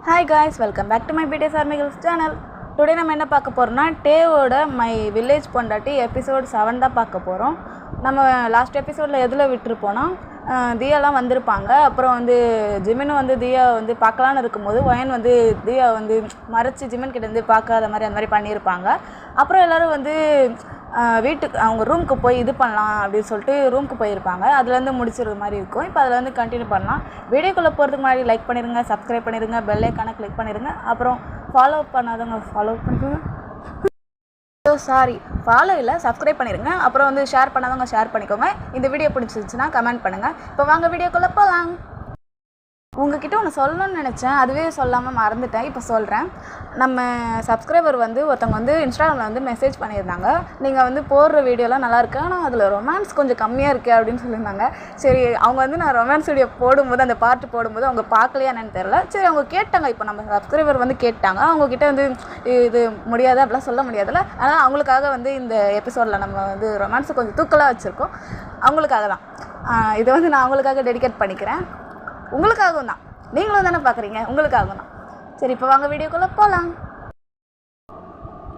Hi guys, welcome back to my BTS Army Girls channel. Today நம்ம என்ன பார்க்க போறோம்னா டேவோட மை வில்லேஜ் பொண்டாட்டி எபிசோட் 7 தான் பார்க்க போகிறோம். நம்ம லாஸ்ட் எபிசோடில் எதில் விட்டுருப்போனா தியாலாம் வந்திருப்பாங்க. அப்புறம் வந்து ஜிமின் வந்து தியா வந்து பார்க்கலான்னு இருக்கும்போது ஒயன் வந்து தியா வந்து மறைச்சி ஜிமின் கிட்டேருந்து பார்க்காத மாதிரி அந்த மாதிரி பண்ணியிருப்பாங்க. அப்புறம் எல்லோரும் வந்து வீட்டுக்கு அவங்க ரூமுக்கு போய் இது பண்ணலாம் அப்படின்னு சொல்லிட்டு ரூமுக்கு போயிருப்பாங்க. அதுலேருந்து முடிச்சிருக்க மாதிரி இருக்கும். இப்போ அதில் வந்து கண்டினியூ பண்ணலாம். வீடியோக்குள்ளே போகிறதுக்கு முன்னாடி லைக் பண்ணிடுங்க, சப்ஸ்கிரைப் பண்ணிடுங்க, பெல் ஐக்கானை கிளிக் பண்ணிடுங்க. அப்புறம் ஃபாலோ பண்ணாதவங்க ஃபாலோ பண்ணிக்கோங்க. ஃபாலோ இல்லை, சப்ஸ்கிரைப் பண்ணிடுங்க. அப்புறம் வந்து ஷேர் பண்ணாதவங்க ஷேர் பண்ணிக்கோங்க. இந்த வீடியோ பிடிச்சிருந்துச்சுன்னா கமெண்ட் பண்ணுங்கள். இப்போ வாங்க வீடியோக்குள்ளே போகலாம். உங்ககிட்ட ஒன்று சொல்லணும்னு நினச்சேன், அதுவே சொல்லாமல் மறந்துட்டேன். இப்போ சொல்கிறேன். நம்ம சப்ஸ்கிரைபர் வந்து ஒருத்தவங்க வந்து இன்ஸ்டாகிராமில் வந்து மெசேஜ் பண்ணியிருந்தாங்க. நீங்கள் வந்து போடுற வீடியோலாம் நல்லாயிருக்கு, ஆனால் அதில் ரொமான்ஸ் கொஞ்சம் கம்மியாக இருக்குது அப்படின்னு சொல்லியிருந்தாங்க. சரி, அவங்க வந்து நான் ரொமான்ஸ் வீடியோ போடும்போது அந்த பாட்டு போடும்போது அவங்க பார்க்கலையா என்னன்னு தெரில. சரி, அவங்க கேட்டாங்க. இப்போ நம்ம சப்ஸ்கிரைபர் வந்து கேட்டாங்க. அவங்கக்கிட்ட வந்து இது முடியாது அப்படிலாம் சொல்ல முடியாதுல்ல. ஆனால் அவங்களுக்காக வந்து இந்த எபிசோடில் நம்ம வந்து ரொமான்ஸை கொஞ்சம் தூக்கலாக வச்சுருக்கோம். அவங்களுக்காக தான் இதை வந்து நான் அவங்களுக்காக டெடிகேட் பண்ணிக்கிறேன். உங்களுக்காகவும் தான், நீங்களும் தானே பார்க்குறீங்க, உங்களுக்காகவும் தான். சரி, இப்போ வாங்க வீடியோக்குள்ளே போகலாம்.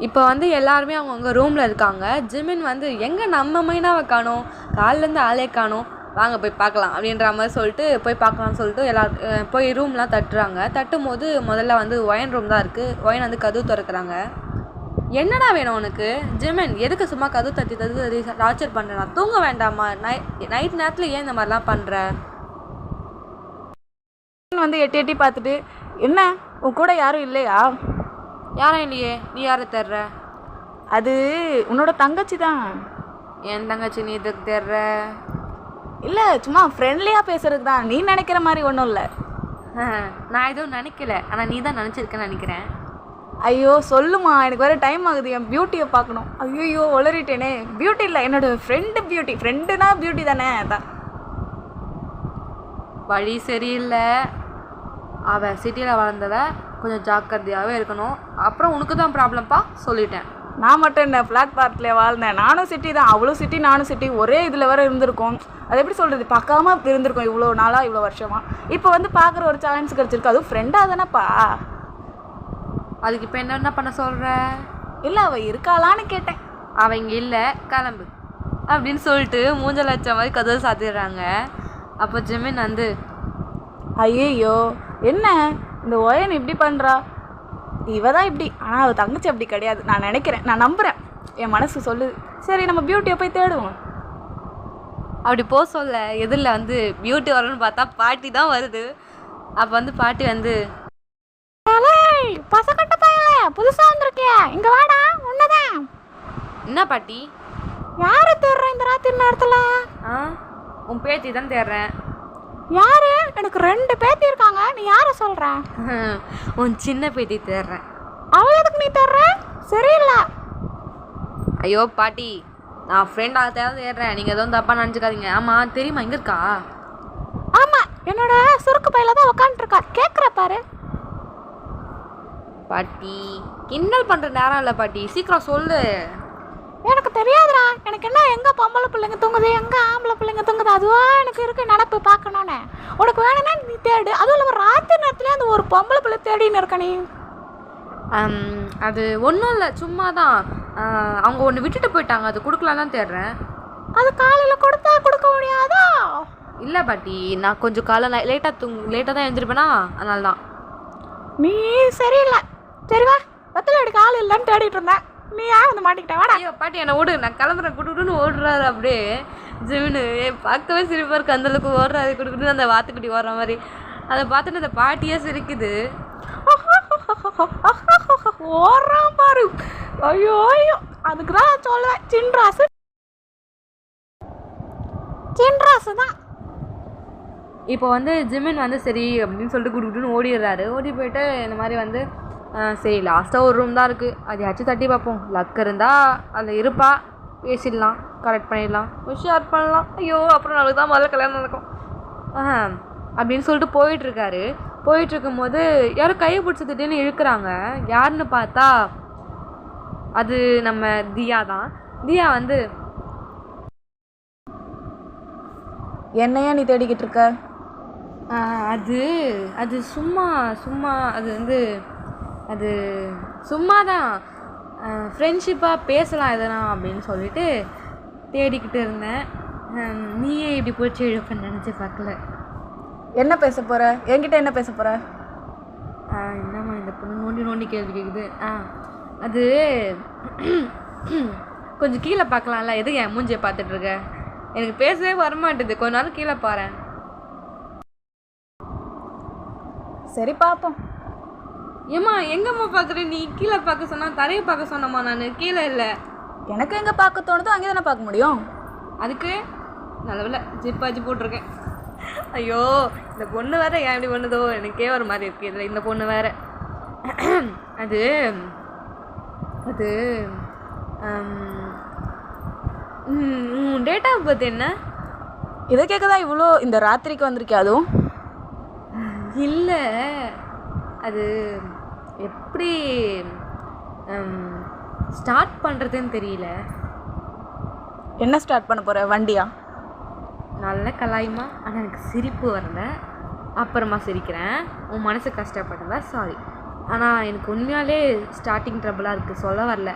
இப்போ வந்து எல்லாருமே அவங்கவுங்க ரூமில் இருக்காங்க. ஜிமின் வந்து எங்கே நம்ம மைனாவை காணோம், காலிலேருந்து ஆளே காணோம், வாங்க போய் பார்க்கலாம் அப்படின்ற மாதிரி சொல்லிட்டு போய் பார்க்கலான்னு சொல்லிட்டு போய் ரூம்லாம் தட்டுறாங்க. தட்டும் போது முதல்ல வந்து ஒயன் ரூம் தான் இருக்குது. ஒயன் வந்து கதவு திறக்கிறாங்க. என்னடா வேணும் உனக்கு ஜிமின்? எதுக்கு சும்மா கதவு தட்டி டார்ச்சர் பண்ணுறேன்? தூங்க வேண்டாமா? நைட் நேரத்தில் ஏன் இந்த மாதிரிலாம் பண்ணுற? வந்து எட்டி பார்த்துட்டு, என்ன உன் கூட யாரும் இல்லையா? யாரும் இல்லையே, நீ யாரை தேர்ற? அது உன்னோட தங்கச்சி தான். என் தங்கச்சி நீ இதுக்கு தேர்ற? இல்லை, சும்மா ஃப்ரெண்ட்லியாக பேசுறதுக்கு தான். நீ நினைக்கிற மாதிரி ஒன்றும் இல்லை. நான் எதுவும் நினைக்கல, ஆனால் நீ தான் நினச்சிருக்கேன்னு நினைக்கிறேன். ஐயோ சொல்லுமா, எனக்கு வேறு டைம் ஆகுது, என் பியூட்டியை பார்க்கணும். ஐயோ உளறிட்டேனே. பியூட்டி இல்லை, என்னோடய ஃப்ரெண்டு பியூட்டி. ஃப்ரெண்டுனா பியூட்டி தானே. அதான் வழி சரியில்லை. அவள் சிட்டியில் வளர்ந்தவ, கொஞ்சம் ஜாக்கிரதையாகவே இருக்கணும். அப்புறம் உனக்கு தான் ப்ராப்ளம்ப்பா, சொல்லிட்டேன். நான் மட்டும் என்ன ஃப்ளாட் பார்க்கில் வாழ்ந்தேன். நானும் சிட்டி தான், அவ்வளோ சிட்டி நானும் சிட்டி, ஒரே இதில் வேறு இருந்திருக்கோம். அது எப்படி சொல்கிறது, பார்க்காம இருந்திருக்கோம் இவ்வளோ நாளாக, இவ்வளோ வருஷமாக. இப்போ வந்து பார்க்குற ஒரு சான்ஸ் கிடச்சிருக்கு, அதுவும் ஃப்ரெண்டாக தானேப்பா. அதுக்கு இப்போ என்ன பண்ண சொல்கிற? இல்லை, அவள் இருக்காளான்னு கேட்டேன். அவள் இங்கே இல்லை, கிளம்பு அப்படின்னு சொல்லிட்டு மூஞ்சல் வச்ச மாதிரி கதவை சாத்திடுறாங்க. அப்போ ஜிமின் வந்து, ஐயோ என்ன இந்த ஒயன் இப்படி பண்ணுறா? இவ தான் இப்படி, ஆனால் அவள் தங்கச்சி அப்படி கிடையாது. நான் நினைக்கிறேன், நான் நம்புகிறேன், என் மனசு சொல்லுது. சரி, நம்ம பியூட்டியை போய் தேடுவோம். அப்படி போக சொல்ல எதிரில் வந்து பியூட்டி வரணும்னு பார்த்தா பாட்டி தான் வருது. அப்போ வந்து பாட்டி வந்து, பசக்கட்ட பையல புதுசாக வந்திருக்கியா, இங்கே வாடா, உன்னதான். என்ன பாட்டி? யாரை தேடுறேன் இந்த ராத்திரி நேரத்தில்? உன் பேத்தி தான் தேடுறேன். யாரு? எனக்கு 2 பேத்தி இருக்காங்க, நீ யாரை சொல்கிற? உன் சின்ன பேத்தி தேடுறேன். அவள் எதுக்கு நீ தேடுற? சரியில்லை. ஐயோ பாட்டி, நான் ஃப்ரெண்டாக தேடுறேன், நீங்கள் எதுவும் தப்பாக நினச்சிக்காதீங்க. ஆமாம், தெரியுமா எங்கே இருக்கா? ஆமாம், என்னோட சுருக்கு பையில தான் உட்காந்துருக்கா, கேட்குற பாரு. பாட்டி கிண்டல் பண்ணுற நேரம் இல்லை பாட்டி, சீக்கிரம் சொல்லு. எனக்கு தெரியாதுடா. எனக்கு என்ன, எங்கே பொம்பளை பிள்ளைங்க தூங்குது, எங்கே ஆம்பளை பிள்ளைங்க தூங்குது, அதுவாக எனக்கு இருக்கு நினப்பு பார்க்கணுன்னு. உனக்கு வேணும்னா நீ தேடு. அதுவும் இல்லாமல் ராத்திரி நேரத்துலேயே அந்த ஒரு பொம்பளை பிள்ளை தேடின்னு இருக்க நீ. அது ஒன்றும் இல்லை, சும்மா தான். அவங்க ஒன்று விட்டுட்டு போயிட்டாங்க, அது கொடுக்கலாம் தான் தேடுறேன். அது காலையில் கொடுத்தா கொடுக்க முடியாதா? இல்லை பாட்டி, நான் கொஞ்சம் காலை லேட்டாக தான் எழுந்திருப்பேனா, அதனால தான். நீ சரியில்லை. சரிவா, வெத்தலை எடுக்க ஆள் இல்லைன்னு தேடிட்டு இருந்தேன், நீ யார் வந்து மாட்டிக்கிட்ட? வாடா. ஐயோ பாட்டி, என்னை ஓடு, நான் கிளம்புறேன் குடுக்குன்னு ஓடுறாரு. அப்படியே ஜிமினு பார்க்கவே சிரிப்பாக இருக்குது, அந்தளவுக்கு ஓடுறாரு குடுக்குன்னு, அந்த வாத்துக்குட்டி ஓடுற மாதிரி. அதை பார்த்துட்டு அந்த பாட்டியே சிரிக்குது. ஓடுறான் பாரு. ஐயோ ஐயோ, அதுக்கு தான் சொல்லுவேன், சின்ராசு தான். இப்போ வந்து ஜிமின் வந்து சரி அப்படின்னு சொல்லிட்டு குடுக்குன்னு ஓடிடுறாரு. ஓடி போயிட்டு இந்த மாதிரி வந்து சரி லாஸ்ட்டாக ஒரு ரூம் தான் இருக்குது, அதையாச்சும் தட்டி பார்ப்போம், லக் இருந்தால் அதில் இருப்பா, பேசிடலாம், கரெக்ட் பண்ணிடலாம், ஷேர் பண்ணலாம். ஐயோ அப்புறம் நாளைக்கு தான் முதல்ல கல்யாணம் நடக்கும் அப்படின்னு சொல்லிட்டு போயிட்டுருக்காரு. போயிட்டுருக்கும்போது யாரும் கையை பிடிச்சி திடீர்னு இழுக்கிறாங்க. யாருன்னு பார்த்தா அது நம்ம தியா தான். தியா வந்து, என்னையா நீ தேடிக்கிட்டு இருக்க? அது அது சும்மா சும்மா அது வந்து அது சும்மா தான் ஃப்ரெண்ட்ஷிப்பாக பேசலாம் எதனா அப்படின்னு சொல்லிட்டு தேடிக்கிட்டு இருந்தேன். நீயே இப்படி போச்சு இழுப்பேன்னு நினச்சி பார்க்கல. என்ன பேச போகிற? என்கிட்ட என்ன பேச போகிற? என்னம்மா இந்த பொண்ணு நோண்டி நோண்டி கேள்வி கேட்குது. அது கொஞ்சம் கீழே பார்க்கலாம்ல, எதுக்கு என் மூஞ்சியை பார்த்துட்ருக்க? எனக்கு பேசவே வரமாட்டுது, கொஞ்ச நேரம் கீழே பாரு. சரி பார்ப்போம். ஏம்மா எங்கம்மா பார்க்குற? நீ கீழே பார்க்க சொன்னா தரையை பார்க்க சொன்னம்மா, நான் கீழே இல்லை. எனக்கு எங்கே பார்க்க தோணுதோ அங்கே தானே பார்க்க முடியும். அதுக்கு நல்லவில்லை ஜிப்பாச்சு போட்டிருக்கேன். ஐயோ இந்த பொண்ணு வேற ஏன் இப்படி பண்ணுதோ எனக்கே ஒரு மாதிரி இருக்குது. இதில் இந்த பொண்ணு வேற அது அது டேட் ஆஃப் பர்த் என்ன? இதை கேட்கதான் இவ்வளோ இந்த ராத்திரிக்கு வந்திருக்கே? அதுவும் இல்லை, அது எப்படி ஸ்டார்ட் பண்ணுறதுன்னு தெரியல. என்ன ஸ்டார்ட் பண்ண போகிற? வண்டியா? நல்ல கலாயுமா, ஆனால் எனக்கு சிரிப்பு வரல. அப்புறமா சிரிக்கிறேன். உன் மனசு கஷ்டப்பட்டதா சாரி. ஆனால் எனக்கு உண்மையாலே ஸ்டார்டிங் ட்ரபிளாக இருக்குது, சொல்ல வரல.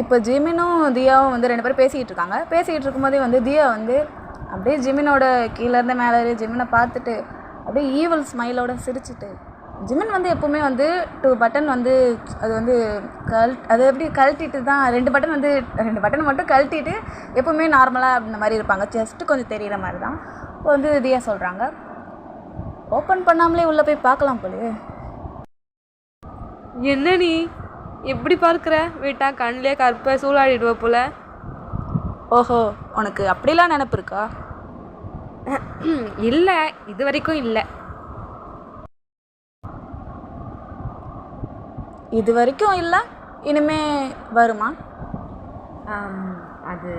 இப்போ ஜிமினும் தியாவும் வந்து 2 பேரும் பேசிக்கிட்டு இருக்காங்க. பேசிக்கிட்டு இருக்கும்போதே வந்து தியா வந்து அப்படியே ஜிமினோட கீழேருந்து மேலே ஜிமினை பார்த்துட்டு அப்படியே ஈவல் ஸ்மைலோட சிரிச்சிட்டு, ஜிமின் வந்து எப்போவுமே வந்து 2 பட்டன் வந்து அது வந்து அது எப்படி கழட்டிட்டு தான் 2 பட்டன் வந்து 2 பட்டன் மட்டும் கழட்டிட்டு எப்போவுமே நார்மலாக அந்த மாதிரி இருப்பாங்க. ஜஸ்ட்டு கொஞ்சம் தெரிகிற மாதிரி தான். இப்போ வந்து தியா சொல்கிறாங்க, ஓப்பன் பண்ணாமலே உள்ளே போய் பார்க்கலாம் போலே. என்ன நீ எப்படி பார்க்குற? வீட்டா கண்ணிலே கற்ப சூழாடிடுவ போல. ஓஹோ, உனக்கு அப்படிலாம் நினப்பு இருக்கா? இல்லை, இது வரைக்கும் இல்லை. இது வரைக்கும் இல்லை, இனிமே வருமா? அது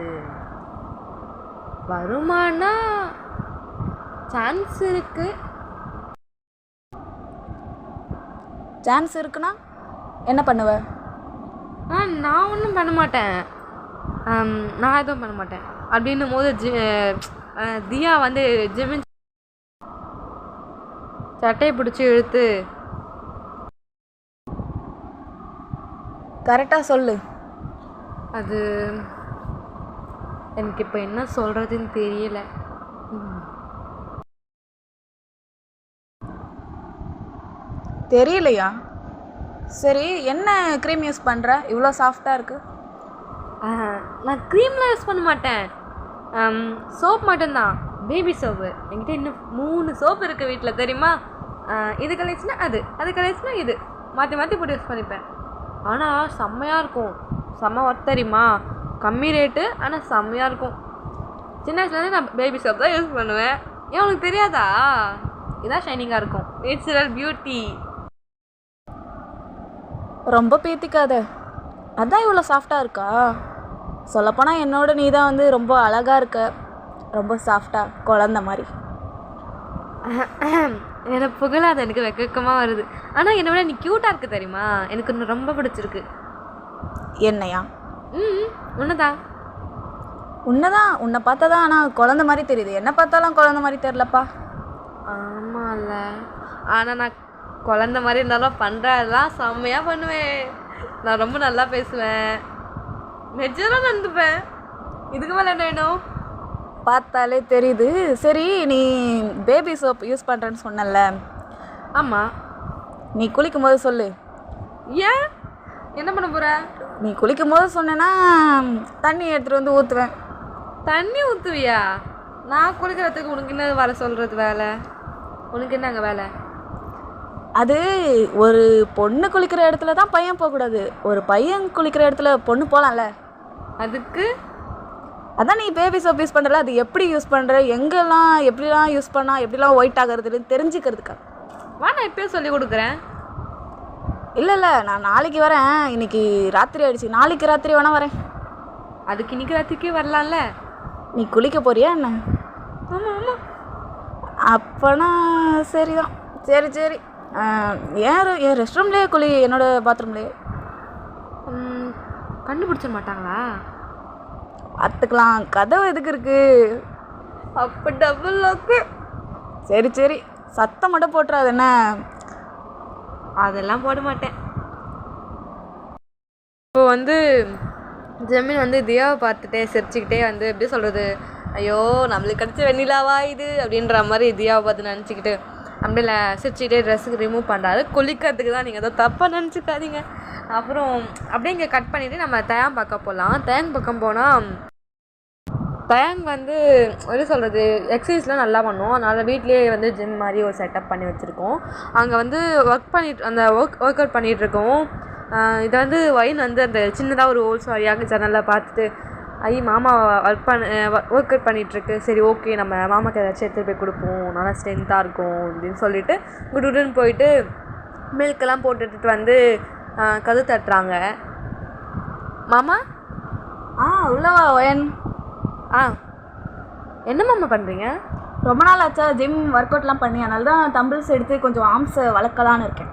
வருமானா சான்ஸ் இருக்கு. சான்ஸ் இருக்குன்னா என்ன பண்ணுவ? நான் ஒன்றும் பண்ண மாட்டேன். நான் எதுவும் பண்ண மாட்டேன். அப்படின்னும் போது தியா வந்து ஜிமின் சட்டையை பிடிச்சி இழுத்து, கரெக்டாக சொல்லு. அது எனக்கு இப்போ என்ன சொல்கிறதுன்னு தெரியல. தெரியலையா? சரி, என்ன க்ரீம் யூஸ் பண்ணுற? இவ்வளோ சாஃப்டாக இருக்குது. நான் க்ரீம்லாம் யூஸ் பண்ண மாட்டேன். சோப் மட்டும்தான், பேபி சோப்பு. என்கிட்ட இன்னும் 3 சோப்பு இருக்குது வீட்டில், தெரியுமா? இது கலெக்ஷனா அது கலெக்ஷனா இது மாற்றி மாற்றி போட்டு யூஸ் பண்ணிப்பேன். ஆனால் செம்மையாக இருக்கும், செம்ம ஒர்த் தெரியுமா? கம்மி ரேட்டு ஆனால் செம்மையாக இருக்கும். சின்ன வயசுலேருந்து நான் பேபி சோப் தான் யூஸ் பண்ணுவேன். ஏன் உனக்கு தெரியாதா? இதான் ஷைனிங்காக இருக்கும், நேச்சுரல் பியூட்டி. ரொம்ப பேத்திக்காத, அதான் இவ்வளோ சாஃப்டாக இருக்கா? சொல்லப்போனால் என்னோட நீ தான் வந்து ரொம்ப அழகாக இருக்க, ரொம்ப சாஃப்டாக குழந்த மாதிரி. எனக்கு புகழாது, எனக்கு வெக்கமாக வருது. ஆனால் என்னை விட நீ க்யூட்டாக இருக்கு தெரியுமா? எனக்கு இன்னும் ரொம்ப பிடிச்சிருக்கு. என்னையா? உன்னதான். உன்னை பார்த்தா தான் ஆனால் குழந்த மாதிரி தெரியுது. என்ன பார்த்தாலும் குழந்த மாதிரி தெரிலப்பா. ஆமாம்ல, ஆனால் நான் குழந்த மாதிரி இருந்தாலும் பண்ணுறதெல்லாம் செம்மையாக பண்ணுவேன். நான் ரொம்ப நல்லா பேசுவேன், நெஜமாக நடந்துப்பேன். இதுக்கு மேலே என்ன வேணும்? பார்த்தாலே தெரியுது. சரி, நீ பேபி சோப் யூஸ் பண்ணுறேன்னு சொன்னல? ஆமாம். நீ குளிக்கும் போது சொல்லு. ஏன்? என்ன பண்ண போகிற? நீ குளிக்கும் போது சொன்னேன்னா தண்ணி எடுத்துகிட்டு வந்து ஊற்றுவேன். தண்ணி ஊற்றுவியா? நான் குளிக்கிறதுக்கு உனக்கு என்ன வர சொல்கிறது வேலை? உனக்கு என்ன அங்கே வேலை? அது ஒரு பொண்ணு குளிக்கிற இடத்துல தான் பையன் போகக்கூடாது, ஒரு பையன் குளிக்கிற இடத்துல பொண்ணு போகலாம்ல. அதுக்கு அதான் நீ பேபி சோப் யூஸ் பண்ணுறல, அது எப்படி யூஸ் பண்ணுற, எங்கெல்லாம் எப்படிலாம் யூஸ் பண்ணால் எப்படிலாம் ஒயிட் ஆகிறதுன்னு தெரிஞ்சுக்கிறதுக்கா. வா, நான் இப்போயே சொல்லி கொடுக்குறேன். இல்லை, நான் நாளைக்கு வரேன். இன்னைக்கு ராத்திரி ஆயிடுச்சு, நாளைக்கு ராத்திரி வேணா வரேன். அதுக்கு இன்னைக்கு ராத்திரிக்கே வரலாம்ல. நீ குளிக்க போறியா என்ன? ஆமாம். அப்போனா சரிதான். சரி, என் ரெஸ்ட் ரூம்லேயே குளி, என்னோட பாத்ரூம்லேயே. கண்டுபிடிச்ச மாட்டாங்களா? பார்த்துக்கலாம், கதவு எதுக்கு இருக்கு? அப்போ டபுள் லாக்கு. சரி சரி, சத்தம் மட்டும் போட்டுறாது என்ன. அதெல்லாம் போட மாட்டேன். இப்போ வந்து ஜெமின் வந்து தியாவை பார்த்துட்டே சிரிச்சுக்கிட்டே வந்து எப்படி சொல்கிறது, ஐயோ நம்மளுக்கு கிடச்ச வெண்ணிலாவா இது அப்படின்ற மாதிரி தியாவை பார்த்து நினச்சிக்கிட்டு அப்படியே சிரிச்சுக்கிட்டே ட்ரெஸ்ஸுக்கு ரிமூவ் பண்ணுறாரு. குளிக்கிறதுக்கு தான், நீங்கள் ஏதோ தப்பாக நினச்சிக்காதீங்க. அப்புறம் அப்படியே இங்கே கட் பண்ணிவிட்டு நம்ம தயாங் பக்கம் போகலாம். தயாங் பக்கம் போனால் தயாங் வந்து எப்படி சொல்கிறது, எக்ஸசைஸ்லாம் நல்லா பண்ணுவோம். அதனால் வீட்லேயே வந்து ஜிம் மாதிரி ஒரு செட்டப் பண்ணி வச்சுருக்கோம். அங்கே வந்து ஒர்க் அவுட் பண்ணிகிட்ருக்கோம். இதை வந்து ஒயின் வந்து அந்த சின்னதாக ஒரு ஹோல்ஸ் வழியாக ஜன்னலில் பார்த்துட்டு, மாமா ஒர்க் அவுட் பண்ணிகிட்ருக்கு, சரி ஓகே நம்ம மாமாக்கு ஏதாச்சும் எடுத்துகிட்டு போய் கொடுப்போம், நல்லா ஸ்ட்ரென்த்தாக இருக்கும் அப்படின்னு சொல்லிட்டு குடுன்னு போயிட்டு மில்கெல்லாம் போட்டுட்டு வந்து கதவு தட்டுறாங்க. மாமா உள்ளவா ஒயன். என்ன மாமா பண்ணுறீங்க? ரொம்ப நாள் ஆச்சா ஜிம் ஒர்க் அவுட்லாம் பண்ணி, அதனால தான் தம்பிள்ஸ் எடுத்து கொஞ்சம் ஆர்ம்ஸை வளர்க்கலான்னு இருக்கேன்.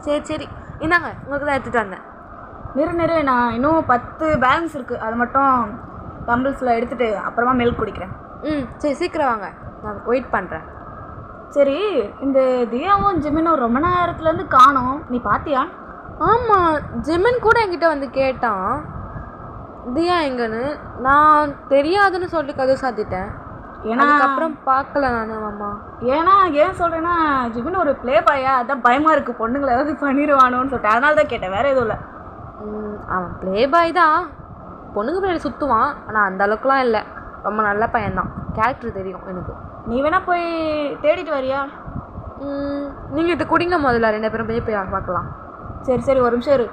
சரி சரி, இந்தாங்க உங்களுக்கு தான் எடுத்துகிட்டு வந்தேன். நிறு நான் இன்னும் 10 பேலன்ஸ் இருக்குது, அது மட்டும் தம்பிள்ஸில் எடுத்துகிட்டு அப்புறமா மில்க் குடிக்கிறேன். சரி சீக்கிரம் வாங்க, நான் வெயிட் பண்ணுறேன். சரி, இந்த தியாவும் ஜிமினும் ரொம்ப நேரத்துலேருந்து காணோம், நீ பார்த்தியா? ஆமாம், ஜிமின் கூட என்கிட்ட வந்து கேட்டான் தியா எங்கன்னு. நான் தெரியாதுன்னு சொல்லி கதை சாத்திட்டேன். ஏன்னா அப்புறம் பார்க்கல நான் மாமா. ஏன் சொல்கிறேன்னா ஜிமின் ஒரு ப்ளே பாயா, அதான் பயமாக இருக்குது பொண்ணுங்களை ஏதாவது பண்ணிடுவானோன்னு சொல்லிட்டு, அதனால தான் கேட்டேன், வேறு எதுவும் இல்லை. அவன் ப்ளே பாய் தான், பொண்ணுங்க பின்னாடி சுற்றுவான், ஆனால் அந்த அளவுக்குலாம் இல்லை, ரொம்ப நல்ல பையன்தான், கேரக்டர் தெரியும் எனக்கு. நீ வேணா போய் தேடிட்டு வரியா? நீங்கள் இதை குடிங்க முதல்ல, 2 பேரும் போய் பார்க்கலாம். சரி ஒரு நிமிஷம் இரு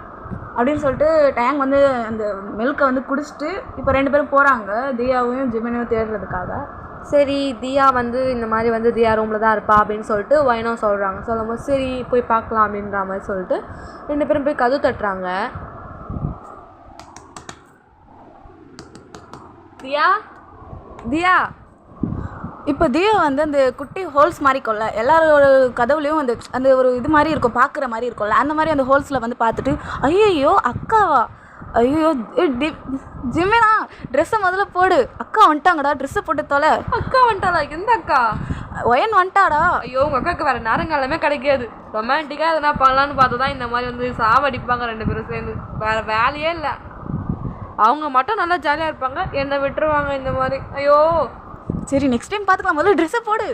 அப்படின்னு சொல்லிட்டு டேங் வந்து அந்த மில்கை வந்து குடிச்சிட்டு இப்போ 2 பேரும் போகிறாங்க தியாவையும் ஜிமினையும் தேடுறதுக்காக. சரி, தியா வந்து இந்த மாதிரி வந்து தியா ரூமில் தான் இருப்பா அப்படின்னு சொல்லிட்டு வைனோ சொல்கிறாங்க. சொல்லும்போது சரி போய் பார்க்கலாம் அப்படின்ற மாதிரி சொல்லிட்டு 2 பேரும் போய் கதவு தட்டுறாங்க. தியா தியா இப்போ தியா வந்து அந்த குட்டி ஹோல்ஸ் மாதிரி இருக்கும்ல, எல்லாரோட கதவுலையும் அந்த ஒரு இது மாதிரி இருக்கும், பார்க்குற மாதிரி இருக்கும்ல, அந்த மாதிரி அந்த ஹோல்ஸில் வந்து பார்த்துட்டு ஐயோ அக்காவா, ஐயோ ஜிமினா ட்ரெஸ்ஸை முதல்ல போடு, அக்கா வந்துட்டாங்கடா, ட்ரெஸ்ஸை போட்டு தொலை. அக்கா வந்துட்டாளா? எந்த அக்கா? ஒயன் வந்துட்டாடா. ஐயோ உங்கள் அக்காவுக்கு வேறு நேரங்காலமே கிடைக்காது, ரொமான்டிக்காக எதனா பண்ணலான்னு பார்த்து தான் இந்த மாதிரி வந்து சாவடிப்பாங்க 2 பேரும் சேர்ந்து, வேறு வேலையே இல்லை. அவங்க மட்டும் நல்லா ஜாலியாக இருப்பாங்க, என்னை விட்டுருவாங்க இந்த மாதிரி. ஐயோ சரி நெக்ஸ்ட் டைம் பார்த்துக்கலாம், முதல்ல ட்ரெஸ்ஸை போடு.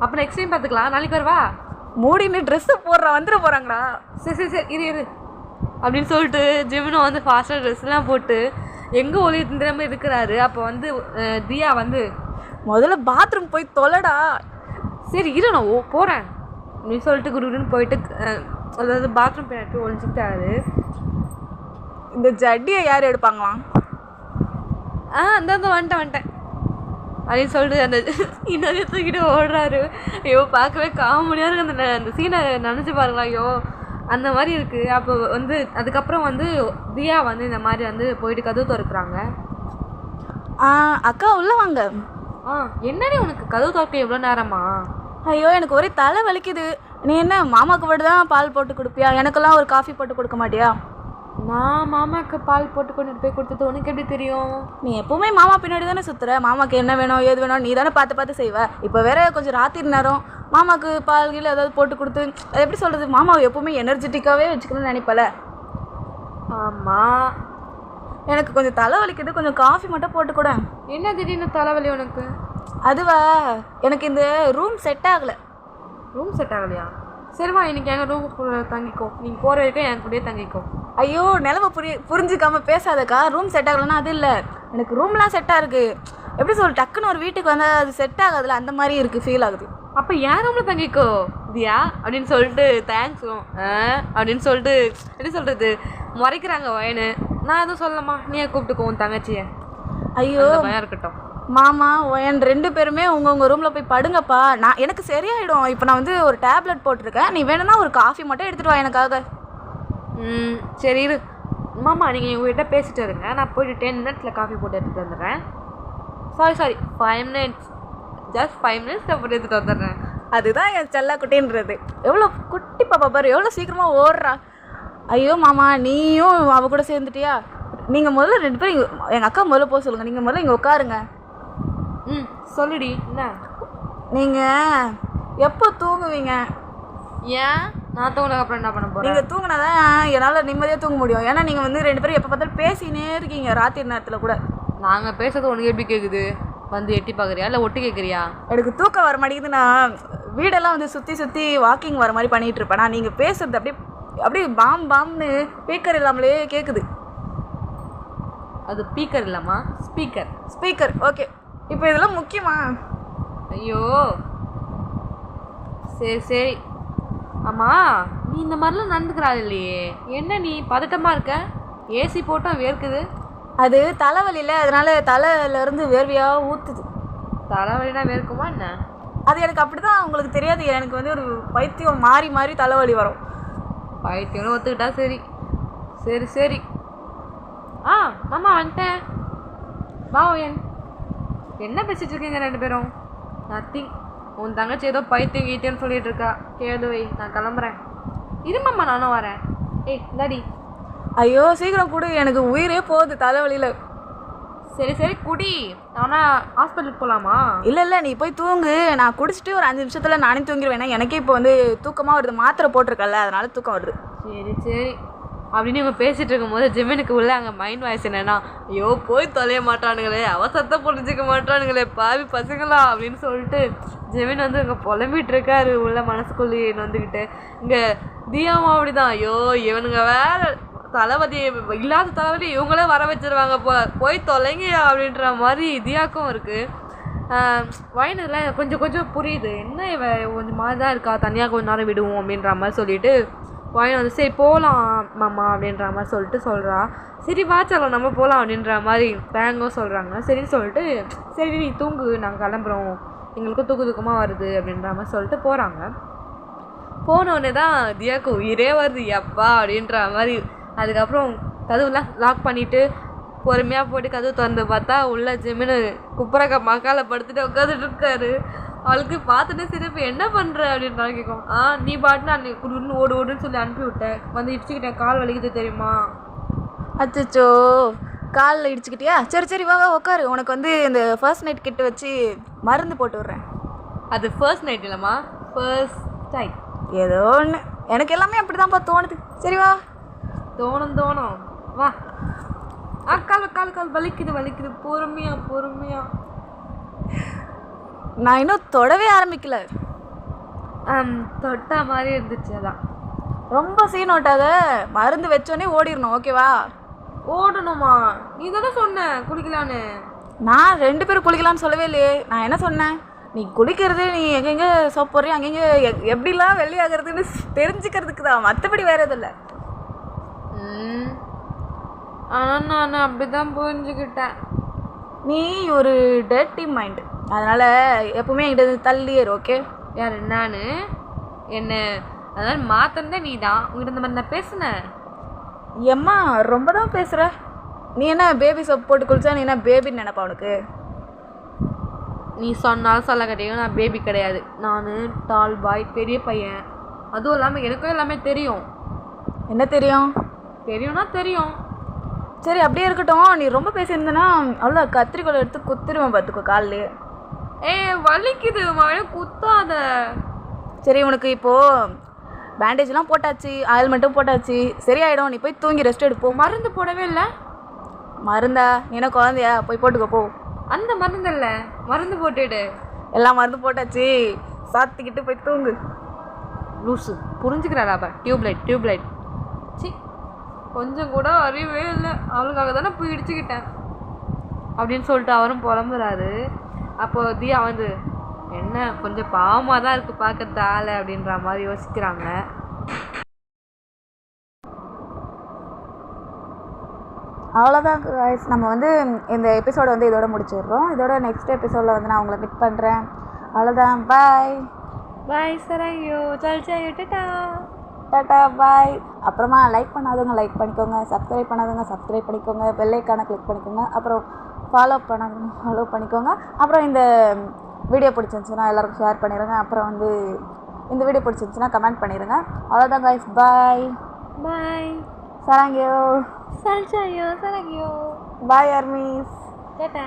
அப்போ நெக்ஸ்ட் டைம் பார்த்துக்கலாம், நாளைக்கு வருவா. மூடின்னு ட்ரெஸ்ஸை போடுறா, வந்துட போகிறாங்களா? சரி இரு அப்படின்னு சொல்லிட்டு ஜிமினும் வந்து ஃபாஸ்ட்டாக ட்ரெஸ்லாம் போட்டு எங்கே ஒளி திரமாக இருக்கிறாரு. அப்போ வந்து தியா வந்து முதல்ல பாத்ரூம் போய் தொலைடா. சரி இரு நான் போகிறேன் அப்படின்னு சொல்லிட்டு குருன்னு போயிட்டு அதாவது பாத்ரூம் போய் ஒழிஞ்சிக்கிட்டாரு. இந்த ஜட்டியை யார் எடுப்பாங்களாம்? அந்த வந்துட்டேன் அப்படின்னு சொல்லிட்டு அந்த இன்னொரு தூக்கிட்டு ஓடுறாரு. ஐயோ பார்க்கவே காமெடியாக இருக்குது அந்த சீனை நினச்சி பாருங்களா. ஐயோ அந்த மாதிரி இருக்குது. அப்போ வந்து அதுக்கப்புறம் வந்து தியா வந்து இந்த மாதிரி வந்து போயிட்டு கதவு திறக்கிறாங்க. அக்கா உள்ளே வாங்க. என்னடி உனக்கு கதவு திறக்க எவ்வளோ நேரமா? ஐயோ எனக்கு ஒரே தலை வலிக்குது. நீ என்ன மாமாவுக்கு மட்டும் தான் பால் போட்டு கொடுப்பியா? எனக்கெல்லாம் ஒரு காஃபி போட்டு கொடுக்க மாட்டியா? நான் மாமாவுக்கு பால் போட்டு கொண்டு போய் கொடுத்தது உனக்கு எப்படி தெரியும்? நீ எப்பவுமே மாமா பின்னாடி தானே சுற்றுற. மாமாவுக்கு என்ன வேணும் ஏது வேணும் நீ தானே பார்த்து செய்வ. இப்போ வேற கொஞ்சம் ராத்திரி நேரம் மாமாவுக்கு பால் கீழே ஏதாவது போட்டு கொடுத்து அது எப்படி சொல்கிறது, மாமாவை எப்பவுமே எனர்ஜெட்டிக்காகவே வச்சுக்கணும்னு நினைப்பல. ஆமாம் எனக்கு கொஞ்சம் தலை வலிக்குது, கொஞ்சம் காஃபி மட்டும் போட்டு கூட. என்ன திடீர்னு தலைவலி உனக்கு? அதுவா, எனக்கு இந்த ரூம் செட் ஆகலை. ரூம் செட் ஆகலையா? சரிம்மா இன்னைக்கு எங்கள் ரூமுக்கு தங்கிக்கோ, நீங்கள் போகிற வரைக்கும் என் கூடயே தங்கிக்கோ. ஐயோ நிலமை புரிஞ்சுக்காம பேசாதக்கா. ரூம் செட் ஆகலைன்னா அது இல்லை, எனக்கு ரூம்லாம் செட்டாக இருக்குது. எப்படி சொல்ல, டக்குன்னு ஒரு வீட்டுக்கு வந்தால் அது செட் ஆகாதுல்ல, அந்த மாதிரி இருக்குது, ஃபீல் ஆகுது. அப்போ என் ரூமில் தங்கிக்கோ தியா அப்படின்னு சொல்லிட்டு தேங்க்ஸ் அப்படின்னு சொல்லிட்டு எப்படி சொல்கிறது முறைக்கிறாங்க வயனு. நான் எதுவும் சொல்லலாமா, நீயே கூப்பிட்டுக்கோ உன் தங்கச்சியை. ஐயோ பயம் இருக்கட்டும். மாமா ஒயன் 2 பேருமே உங்கள் ரூமில் போய் படுங்கப்பா, நான் எனக்கு சரியாயிடும். இப்போ நான் வந்து ஒரு டேப்லெட் போட்டிருக்கேன், நீ வேணும்னா ஒரு காஃபி மட்டும் எடுத்துகிட்டு வா எனக்காக. சரி இரு மாமா, நீங்கள் உங்கள்கிட்ட பேசிட்டு இருங்க, நான் போய்ட்டு 10 மினிட்ஸில் காஃபி போட்டு எடுத்துகிட்டு வந்துடுறேன். சாரி 5 மினிட்ஸ், ஜஸ்ட் 5 மினிட்ஸில் போட்டு எடுத்துகிட்டு வந்துடுறேன். அதுதான் என் செல்ல குட்டின்றது. எவ்வளோ குட்டி பாப்பா பாரு, எவ்வளோ சீக்கிரமாக ஓடுறா. ஐயோ மாமா நீயும் அவ கூட சேர்ந்துட்டியா? நீங்கள் முதல்ல 2 பேரும் எங்கள் அக்கா முதல்ல போக சொல்லுங்கள், நீங்கள் முதல்ல இங்கே உட்காருங்க. சொல்லுடி என்ன? நீங்கள் எப்போ தூங்குவீங்க? ஏன் நான் தூங்கினதுக்கு அப்புறம் என்ன பண்ண போகிறேன்? நீங்கள் தூங்கினாதான் என்னால் நிம்மதியாக தூங்க முடியும். ஏன்னா நீங்கள் வந்து 2 பேரும் எப்போ பார்த்தாலும் பேசினே இருக்கீங்க ராத்திரி நேரத்தில் கூட. நாங்கள் பேசுறது உனக்கு எப்படி கேட்குது? வந்து எட்டி பார்க்குறியா இல்லை ஒட்டு கேட்குறியா? எனக்கு தூக்கம் வர மாட்டேங்குது. நான் வீடெல்லாம் வந்து சுற்றி சுற்றி வாக்கிங் வர மாதிரி பண்ணிகிட்டு இருப்பேன். நான் நீங்கள் பேசுறது அப்படியே அப்படியே பாம்னு ஸ்பீக்கர் இல்லாமலே கேட்குது. அது ஸ்பீக்கர் இல்லாமா? Speaker okay. இப்போ இதெல்லாம் முக்கியமா? ஐயோ சரி ஆமாம், நீ இந்த மாதிரிலாம் நடந்துக்கிறாள் இல்லையே, என்ன நீ பதட்டமாக இருக்க? ஏசி போட்டால் வேர்க்குது. அது தலைவலியில், அதனால தலையிலேருந்து வேர்வையாக ஊற்றுது. தலைவலினா வேர்க்குமா என்ன? அது எனக்கு அப்படி தான், உங்களுக்கு தெரியாது. எனக்கு வந்து ஒரு பைத்தியம் மாறி மாறி தலைவலி வரும். பைத்தியம்னு ஒத்துக்கிட்டா சரி. மாமா வந்துட்டேன். பாவன் என்ன பேசிட்டு இருக்கீங்க 2 பேரும்? நத்திங். உன் தங்கச்சி ஏதோ பைத்தியம் கீத்தியம்னு சொல்லிட்டு இருக்கா. கேளுவை, நான் கிளம்புறேன். இருமாம்மா, நானும் வரேன். ஏய் இந்தாடி. ஐயோ சீக்கிரம் குடி, எனக்கு உயிரே போகுது தலைவலியில். சரி குடி. ஆனால் ஹாஸ்பிட்டலுக்கு போகலாமா? இல்லை நீ போய் தூங்கு. நான் குடிச்சிட்டு ஒரு 5 நிமிஷத்தில் நானே தூங்கிடுவேன். ஏன்னா எனக்கே இப்போ வந்து தூக்கமாக வருது. மாத்திரை போட்டிருக்கல, அதனால தூக்கம் வருது. சரி அப்படின்னு இவங்க பேசிகிட்டு இருக்கும்போது ஜிமினுக்கு உள்ள அங்கே மைண்ட் வாய்ஸ் என்னென்னா, ஐயோ போய் தொலைய மாட்டானுங்களே, அவசரத்தை புரிஞ்சிக்க மாட்டானுங்களே, பாவி பசங்களா அப்படின்னு சொல்லிட்டு ஜெமின் வந்து இங்கே புலம்பிகிட்டு இருக்காரு உள்ள மனசுக்குள்ளேயே வந்துக்கிட்டு. இங்கே தியாவும் அப்படிதான், ஐயோ இவனுங்க வேற தளபதி இல்லாத தளபதி இவங்களே வர வச்சிருவாங்க போய் தொலைங்க அப்படின்ற மாதிரி தியாக்கும் இருக்குது. வயனில் கொஞ்சம் புரியுது, என்ன இவ கொஞ்சம் மாதிரி தான் இருக்கா, தனியாக கொஞ்சம் நேரம் விடுவோம் அப்படின்ற மாதிரி சொல்லிட்டு வயன் வந்து சரி போகலாம் மாமா அப்படின்ற மாதிரி சொல்கிறா. சரி வாச்சாலும் நம்ம போகலாம் அப்படின்ற மாதிரி தேங்கும் சொல்கிறாங்க. சரின்னு சொல்லிட்டு சரி நீ தூங்கு, நாங்கள் கிளம்புறோம், எங்களுக்கும் தூக்கமாக வருது அப்படின்ற மாதிரி சொல்லிட்டு போகிறாங்க. போனோடனே தான் தியாக்கு உயிரே வருது, எப்பா அப்படின்ற மாதிரி. அதுக்கப்புறம் கதவுலாம் லாக் பண்ணிவிட்டு பொறுமையாக போய்ட்டு கதவு திறந்து பார்த்தா உள்ள ஜிமின்னு குப்புறக்க மக்கால படுத்துட்டு உட்காந்துட்டு இருக்காரு. அவளுக்கு பார்த்துட்டு சிரிப்பு, என்ன பண்ணுற அப்படின்றா கேட்கும். நீ பாட்டுன்னு அன்னைக்கு குடுன்னு ஓடுன்னு சொல்லி அனுப்பி விட்டேன், வந்து இடிச்சுக்கிட்டேன், கால் வலிக்குது தெரியுமா? அச்சோ காலில் இடிச்சுக்கிட்டியா? சரி வா உட்காரு. உனக்கு வந்து இந்த ஃபர்ஸ்ட் நைட் கிட்ட வச்சு மருந்து போட்டு விட்றேன். அது ஃபர்ஸ்ட் நைட் இல்லைம்மா, ஃபர்ஸ்ட் டைம் ஏதோ ஒன்று. எனக்கு எல்லாமே அப்படி தான்ப்பா தோணுது. சரி வா. தோணும் வா. கால் வலிக்குது. பொறுமையா. நான் இன்னும் தொடவே ஆரம்பிக்கல. தொட்டா மாதிரி இருந்துச்சு. அதான் ரொம்ப சீன் ஓட்டாத. மருந்து வச்சோடனே ஓடிடணும், ஓகேவா? ஓடணுமா? நீ தானே சொன்ன குளிக்கலான்னு. நான் 2 பேரும் குளிக்கலான்னு சொல்லவே இல்லையே. நான் என்ன சொன்னேன், நீ குளிக்கிறது நீ எங்கெங்கே சோப் போடுறிய அங்கெங்கே எப்படிலாம் வெள்ளையாகிறதுன்னு தெரிஞ்சுக்கிறதுக்கு தான், மற்றபடி வேறு எதுவும் இல்லை. ஆனால் நான் அப்படி தான் புரிஞ்சுக்கிட்டேன். நீ ஒரு டர்ட்டி மைண்டு, அதனால் எப்பவுமே என்கிட்ட தள்ளியேரு, ஓகே? யார் நான்? என்ன அதனால் மாற்றந்தே நீ தான். உங்கள்கிட்ட இந்த மாதிரி நான் பேசுனேன். எம்மா ரொம்ப தான் பேசுகிற. நீ என்ன பேபி சோப் போட்டு குளிச்சா நீ என்ன பேபின்னு நினைப்பா உனக்கு? நீ சொன்னாலும் சொல்ல கிடையாது, நான் பேபி கிடையாது. நான் டால் பாய், பெரிய பையன். அதுவும் இல்லாமல் எனக்கும் எல்லாமே தெரியும். என்ன தெரியும்? தெரியும். சரி அப்படியே இருக்கட்டும். நீ ரொம்ப பேசியிருந்தேன்னா அவ்வளோ கத்திரிக்கோலை எடுத்து குத்திருவேன் பார்த்துக்கோ காலில். வலிக்குது குத்தாத. சரி உனக்கு இப்போது பேண்டேஜ்லாம் போட்டாச்சு, ஆயில்மெண்ட்டும் போட்டாச்சு, சரியாயிடும். நீ போய் தூங்கி ரெஸ்ட் எடுப்போம். மருந்து போடவே இல்லை. மருந்தா? நீ என்ன குழந்தையா? போய் போட்டுக்கோ போ. அந்த மருந்து இல்லை, மருந்து போட்டுடு. எல்லாம் மருந்து போட்டாச்சு, சாத்திக்கிட்டு போய் தூங்கு. லூஸு புரிஞ்சுக்கிறாளா? டியூப்லைட் சி கொஞ்சம் கூட அறிவே இல்லை. அவளுக்காக தானே போய் இடிச்சுக்கிட்டேன் அப்படின்னு சொல்லிட்டு அவரும் புலம்புறாரு. அப்போ தியா வந்து என்ன கொஞ்சம் பாவமாக தான் இருக்குது பார்க்கறது ஆளை அப்படின்ற மாதிரி யோசிக்கிறாங்க. அவ்வளோதான் கைஸ், நம்ம வந்து இந்த எபிசோடை வந்து இதோட முடிச்சிடுறோம். இதோட நெக்ஸ்ட் எபிசோடில் வந்து நான் உங்களை மீட் பண்ணுறேன். அவ்வளோதான், பாய் சரையோ டாட்டா பாய். அப்புறமா லைக் பண்ணாதவங்க லைக் பண்ணிக்கோங்க, சப்ஸ்கிரைப் பண்ணாதவங்க சப்ஸ்கிரைப் பண்ணிக்கோங்க, பெல் ஐக்கானை கிளிக் பண்ணிக்கோங்க, அப்புறம் ஃபாலோ பண்ணாதவங்க ஃபாலோ பண்ணிக்கோங்க. அப்புறம் இந்த வீடியோ பிடிச்சிருந்துச்சுன்னா எல்லாருக்கும் ஷேர் பண்ணிடுங்க. அப்புறம் வந்து இந்த வீடியோ பிடிச்சிருந்துச்சுன்னா கமெண்ட் பண்ணிடுங்க. அவ்வளோதான் கைஸ், பாய். சரங்கியோ சரங்கியோ பாய் ஆர்மிஸ். டாட்டா.